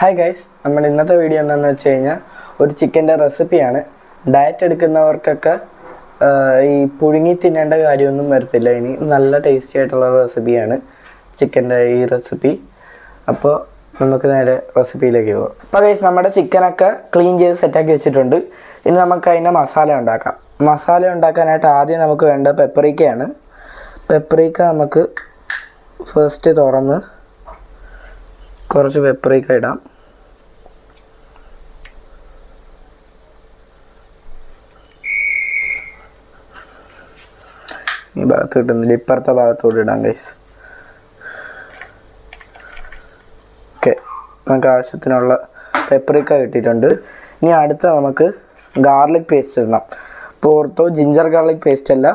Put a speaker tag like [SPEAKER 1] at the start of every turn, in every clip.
[SPEAKER 1] Hi guys, നമ്മൾ ഇന്നത്തെ video എന്താണെന്ന് വെച്ച് കഴിഞ്ഞാൽ ഒരു ചിക്കൻ്റെ റെസിപ്പിയാണ്. ഡയറ്റ് എടുക്കുന്നവർക്കൊക്കെ ഈ പുഴുങ്ങി തിന്നേണ്ട കാര്യമൊന്നും വരത്തില്ല. ഇനി നല്ല ടേസ്റ്റി ആയിട്ടുള്ള റെസിപ്പിയാണ് ചിക്കൻ്റെ ഈ റെസിപ്പി. അപ്പോൾ നമുക്ക് നേരെ റെസിപ്പിയിലേക്ക് പോകാം. അപ്പോൾ ഗൈസ്, നമ്മുടെ ചിക്കനൊക്കെ ക്ലീൻ ചെയ്ത് സെറ്റാക്കി വെച്ചിട്ടുണ്ട്. ഇനി നമുക്ക് അതിൻ്റെ മസാല ഉണ്ടാക്കാം. മസാല ഉണ്ടാക്കാനായിട്ട് ആദ്യം നമുക്ക് വേണ്ട പെപ്പറിക്കയാണ്. പെപ്പറിക്ക നമുക്ക് ഫസ്റ്റ് തുറന്ന് കുറച്ച് പെപ്പറിക്ക ഇടാം. ഈ ഭാഗത്ത് കിട്ടുന്നില്ല, ഇപ്പുറത്തെ ഭാഗത്തോട്ട് ഇടാം ഗൈസ്. ഓക്കെ, നമുക്ക് ആവശ്യത്തിനുള്ള പെപ്പറിക്ക കിട്ടിയിട്ടുണ്ട്. ഇനി അടുത്ത നമുക്ക് ഗാർലിക് പേസ്റ്റ് ഇടണം. ഇപ്പോൾ ഓർത്തോ, ജിഞ്ചർ ഗാർലിക് പേസ്റ്റ് അല്ല,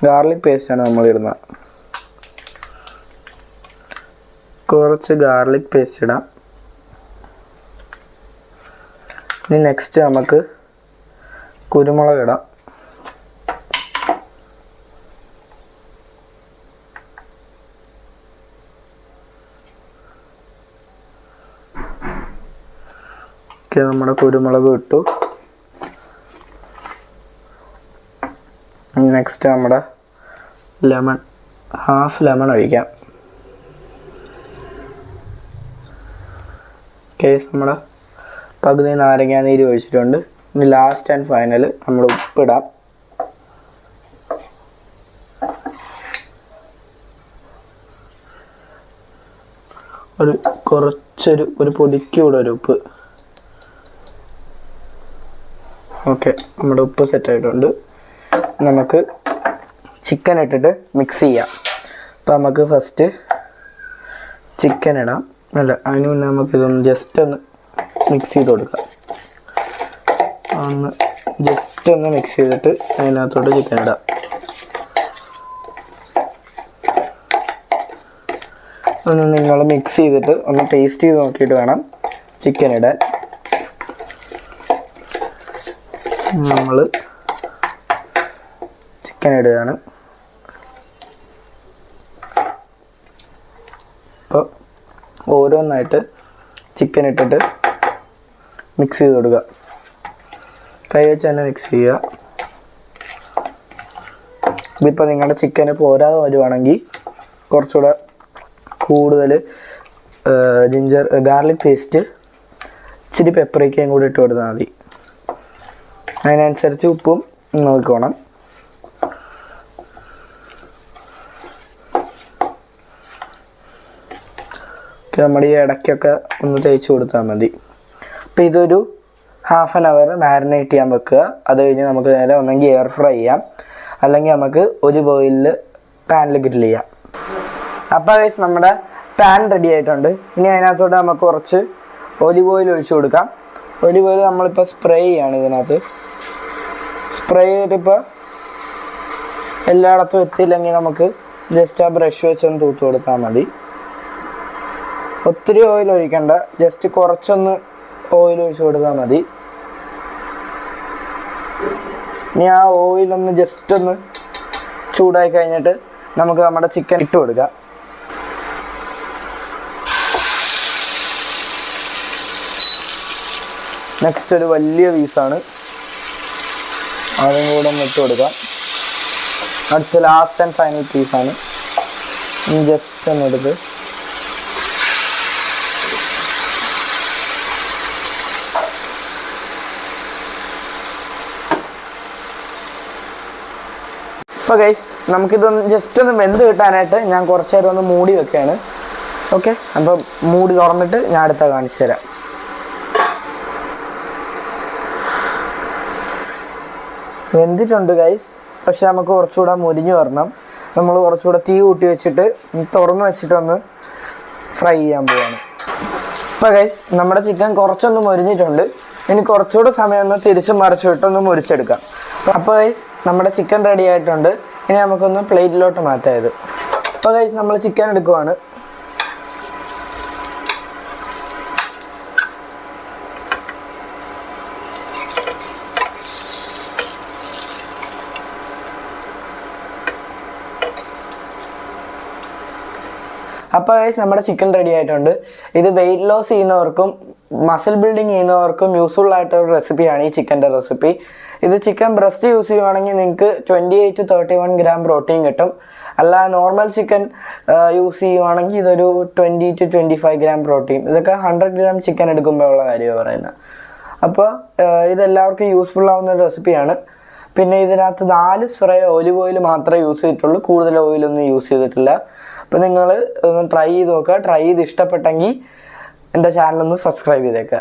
[SPEAKER 1] ഗാർലിക് പേസ്റ്റാണ് നമ്മൾ ഇടുന്നത്. കുറച്ച് ഗാർലിക് പേസ്റ്റ് ഇടാം. ഇനി നെക്സ്റ്റ് നമുക്ക് കുരുമുളക് ഇടാം. ഓക്കെ, നമ്മുടെ കുരുമുളക് ഇട്ടു. നെക്സ്റ്റ് നമ്മുടെ ലെമൺ, ഹാഫ് ലെമൺ ഒഴിക്കാം. കേസ് നമ്മുടെ പകുതി നാരങ്ങ നീര് ഒഴിച്ചിട്ടുണ്ട്. ഇനി ലാസ്റ്റ് ആൻഡ് ഫൈനൽ നമ്മൾ ഉപ്പിടാം. ഒരു പൊടിക്കൂടെ ഒരു ഉപ്പ്. ഓക്കെ, നമ്മുടെ ഉപ്പ് സെറ്റായിട്ടുണ്ട്. നമുക്ക് ചിക്കൻ ഇട്ടിട്ട് മിക്സ് ചെയ്യാം. അപ്പോൾ നമുക്ക് ഫസ്റ്റ് ചിക്കൻ ഇടാം. അല്ല, അതിന് മുന്നേ നമുക്കിതൊന്ന് ജസ്റ്റ് ഒന്ന് മിക്സ് ചെയ്ത് കൊടുക്കാം. ജസ്റ്റ് ഒന്ന് മിക്സ് ചെയ്തിട്ട് അതിനകത്തോട്ട് ചിക്കൻ ഇടാം. ഒന്ന് നിങ്ങൾ മിക്സ് ചെയ്തിട്ട് ഒന്ന് ടേസ്റ്റ് ചെയ്ത് നോക്കിയിട്ട് വേണം ചിക്കൻ ഇടാൻ. നമ്മൾ ചിക്കൻ ഇടുകയാണ്. അപ്പോൾ ഓരോന്നായിട്ട് ചിക്കൻ ഇട്ടിട്ട് മിക്സ് ചെയ്ത് കൊടുക്കുക. കൈ വെച്ച് തന്നെ മിക്സ് ചെയ്യുക. ഇതിപ്പോൾ നിങ്ങളുടെ ചിക്കന് പോരാതെ വരുവാണെങ്കിൽ കുറച്ചുകൂടെ കൂടുതൽ ഗാർലിക് പേസ്റ്റ്, ഇച്ചിരി പെപ്പറിക്കയും കൂടി ഇട്ട് കൊടുത്താൽ മതി. അതിനനുസരിച്ച് ഉപ്പും നോക്കണം. നമ്മുടെ ഈ ഇടയ്ക്കൊക്കെ ഒന്ന് തേച്ച് കൊടുത്താൽ മതി. അപ്പോൾ ഇതൊരു ഹാഫ് ആൻ അവർ മാരിനേറ്റ് ചെയ്യാൻ വെക്കുക. അത് കഴിഞ്ഞ് നമുക്ക് നേരെ ഒന്നെങ്കിൽ എയർ ഫ്രൈ ചെയ്യാം, അല്ലെങ്കിൽ നമുക്ക് ഒലിവ് ഓയിലിൽ പാനിൽ ഗ്രിൽ ചെയ്യാം. അപ്പോൾ ഗൈസ്, നമ്മുടെ പാൻ റെഡി ആയിട്ടുണ്ട്. ഇനി അതിനകത്തോട്ട് നമുക്ക് കുറച്ച് ഒലിവ് ഓയിൽ ഒഴിച്ചു കൊടുക്കാം. ഒലിവ് ഓയിൽ നമ്മളിപ്പോൾ സ്പ്രേ ചെയ്യാണ്. ഇതിനകത്ത് സ്പ്രേ ചെയ്തിട്ടിപ്പോൾ എല്ലായിടത്തും എത്തിയില്ലെങ്കിൽ നമുക്ക് ജസ്റ്റ് ആ ബ്രഷ് വെച്ചൊന്ന് തൂത്ത് കൊടുത്താൽ മതി. ഒത്തിരി ഓയിൽ ഒഴിക്കണ്ട, ജസ്റ്റ് കുറച്ചൊന്ന് ഓയിൽ ഒഴിച്ച് കൊടുത്താൽ മതി. ഇനി ആ ഓയിലൊന്ന് ജസ്റ്റ് ഒന്ന് ചൂടായി കഴിഞ്ഞിട്ട് നമുക്ക് നമ്മുടെ ചിക്കൻ ഇട്ട് കൊടുക്കാം. നെക്സ്റ്റ് ഒരു വലിയ പീസാണ്, അതും കൂടെ ഒന്ന് ഇട്ട് കൊടുക്കാം. അടുത്ത ലാസ്റ്റ് ആൻഡ് ഫൈനൽ പീസാണ്. ജസ്റ്റ് ഒന്ന് എടുത്ത് അപ്പോൾ ഗൈസ്, നമുക്കിതൊന്ന് ജസ്റ്റ് ഒന്ന് വെന്ത് കിട്ടാനായിട്ട് ഞാൻ കുറച്ച് നേരം ഒന്ന് മൂടി വെക്കുകയാണ്. ഓക്കെ, അപ്പം മൂടി തുറന്നിട്ട് ഞാൻ അടുത്ത കാണിച്ചു തരാം. വെന്തിട്ടുണ്ട് ഗൈസ്, പക്ഷെ നമുക്ക് കുറച്ചുകൂടെ മുരിഞ്ഞ് വരണം. നമ്മൾ കുറച്ചുകൂടെ തീ കൂട്ടി വെച്ചിട്ട് തുറന്ന് വെച്ചിട്ടൊന്ന് ഫ്രൈ ചെയ്യാൻ പോവാണ്. അപ്പോൾ ഗൈസ്, നമ്മുടെ ചിക്കൻ കുറച്ചൊന്ന് മുരിഞ്ഞിട്ടുണ്ട്. ഇനി കുറച്ചുകൂടെ സമയം ഒന്ന് തിരിച്ചും മറിച്ചിട്ടൊന്ന് മുരിച്ചെടുക്കാം. അപ്പോൾ ഗൈസ്, നമ്മുടെ ചിക്കൻ റെഡി ആയിട്ടുണ്ട്. ഇനി നമുക്കൊന്ന് പ്ലേറ്റിലോട്ട് മാറ്റാം ഇത്. അപ്പോൾ ഗൈസ്, നമ്മൾ ചിക്കൻ എടുക്കുവാണ്. അപ്പോൾ ഗൈസ് നമ്മുടെ ചിക്കൻ റെഡി ആയിട്ടുണ്ട്. ഇത് വെയിറ്റ് ലോസ് ചെയ്യുന്നവർക്കും മസിൽ ബിൽഡിങ് ചെയ്യുന്നവർക്കും യൂസ്ഫുൾ ആയിട്ടൊരു റെസിപ്പിയാണ് ഈ ചിക്കൻ്റെ റെസിപ്പി. ഇത് ചിക്കൻ ബ്രസ്റ്റ് യൂസ് ചെയ്യുവാണെങ്കിൽ നിങ്ങൾക്ക് 28 to 31 ഗ്രാം പ്രോട്ടീൻ കിട്ടും. അല്ല നോർമൽ ചിക്കൻ യൂസ് ചെയ്യുവാണെങ്കിൽ ഇതൊരു 20 to 25 ഗ്രാം പ്രോട്ടീൻ. ഇതൊക്കെ 100 ഗ്രാം ചിക്കൻ എടുക്കുമ്പോഴുള്ള കാര്യമാണ് പറയുന്നത്. അപ്പോൾ ഇതെല്ലാവർക്കും യൂസ്ഫുൾ ആവുന്ന ഒരു റെസിപ്പിയാണ്. പിന്നെ ഇതിനകത്ത് 4 സ്പ്രേ ഒലിവ് ഓയിൽ മാത്രമേ യൂസ് ചെയ്തിട്ടുള്ളൂ, കൂടുതൽ ഓയിലൊന്നും യൂസ് ചെയ്തിട്ടില്ല. അപ്പോൾ നിങ്ങൾ ഒന്ന് ട്രൈ ചെയ്ത് നോക്കുക. ട്രൈ ചെയ്ത് ഇഷ്ടപ്പെട്ടെങ്കിൽ എൻ്റെ ചാനലൊന്ന് സബ്സ്ക്രൈബ് ചെയ്തേക്കുക.